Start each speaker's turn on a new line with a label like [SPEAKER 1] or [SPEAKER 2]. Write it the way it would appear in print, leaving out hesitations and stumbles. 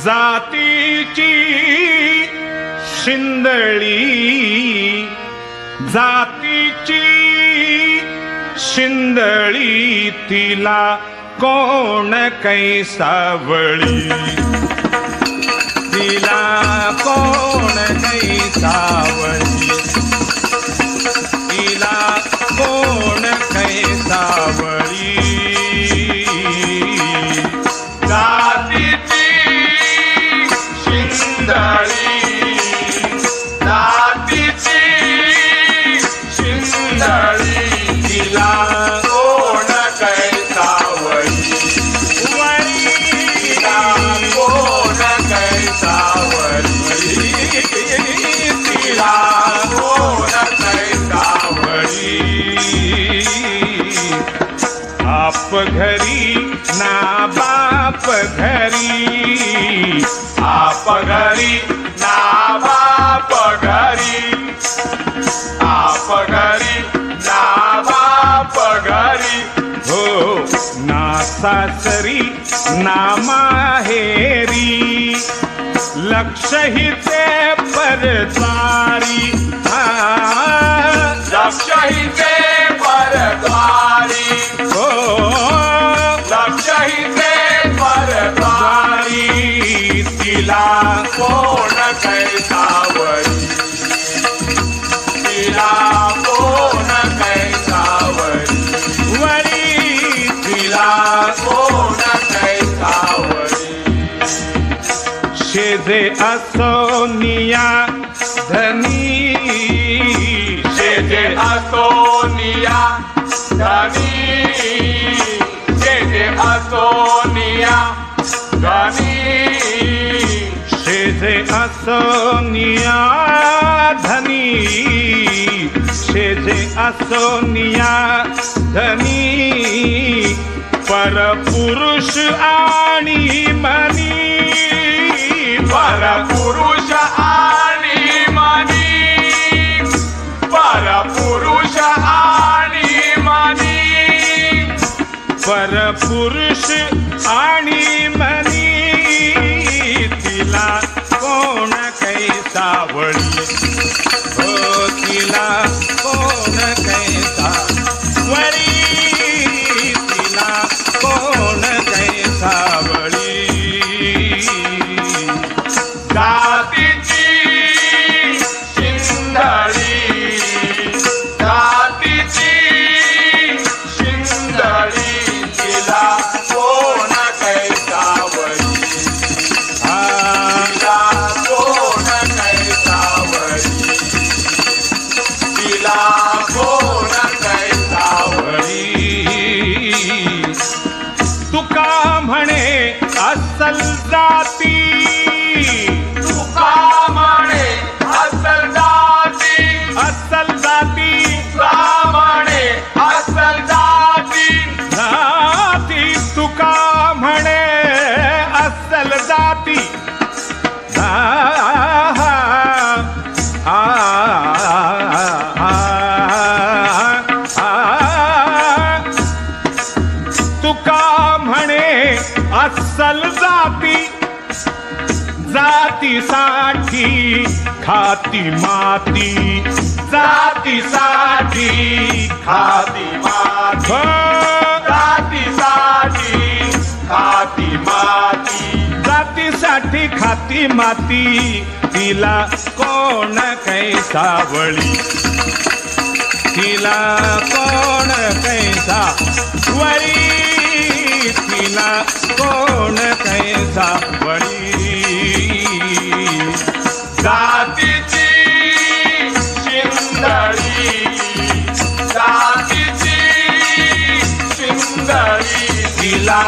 [SPEAKER 1] जातीची शिंदळी, जातीची शिंदळी, तिला कोण कैसावळी, तिला कोण कैसावळी, तिला कोण कैसावळी.
[SPEAKER 2] जातीची शिंदळी, जातीची शिंदळी, तिला कोण कैसावळी, तिला कोण कैसावळी, तिला कोण कैसावळी.
[SPEAKER 1] आप घरी ना बाप घरी,
[SPEAKER 2] आप घरी ना बाप घरी, आप घरी ना बाप घरी.
[SPEAKER 1] हो ना सासरी ना माहेरी, लक्ष ही ते परद्वारी.
[SPEAKER 2] लक्ष ही ते परद्वारी,
[SPEAKER 1] हो
[SPEAKER 2] लक्ष ही ते परद्वारी. तिला कोण कैसावळी, तिला कोण कैसावळी,
[SPEAKER 1] वरी
[SPEAKER 2] तिला कोण कैसावळी.
[SPEAKER 1] शेजे असोनिया धनी,
[SPEAKER 2] शेजे असोनिया धनी, शेजे असोनिया धनी,
[SPEAKER 1] शेजे असोनिया धनी, शेजे असोनिया धनी. परपुरुष आणि मनी,
[SPEAKER 2] परपुरुष आणि मनी, परपुरुष आणि मनी,
[SPEAKER 1] परपुरुष आणि मनी, तिला कोण कैसावळी, हो तिला कोण कैसावळी, तिला कोण कैसावळी.
[SPEAKER 2] जातीची शिंदळी, जातीची शिंदळी, तिला कोण कैसावळी, तिला कोण कैसावळी, तिला कोण कैसावळी.
[SPEAKER 1] तुका म्हणे अस्सल जाती,
[SPEAKER 2] तुका म्हणे अस्सल जाती,
[SPEAKER 1] अस्सल जाती,
[SPEAKER 2] तुका म्हणे अस्सल जाती,
[SPEAKER 1] जाती, तुका म्हणे अस्सल जाती. तुका म्हणे अस्सल जाती, जातीसाठी खाती माती, जातीसाठी
[SPEAKER 2] खाती माती,
[SPEAKER 1] हो,
[SPEAKER 2] जातीसाठी खाती माती,
[SPEAKER 1] जातीसाठी खाती माती. तिला कोण कैसावळी, तिला कोण कैसावळी, तिला कोण कैसावळी.
[SPEAKER 2] जातीची शिंदळी, जातीची शिंदळी,
[SPEAKER 1] तिला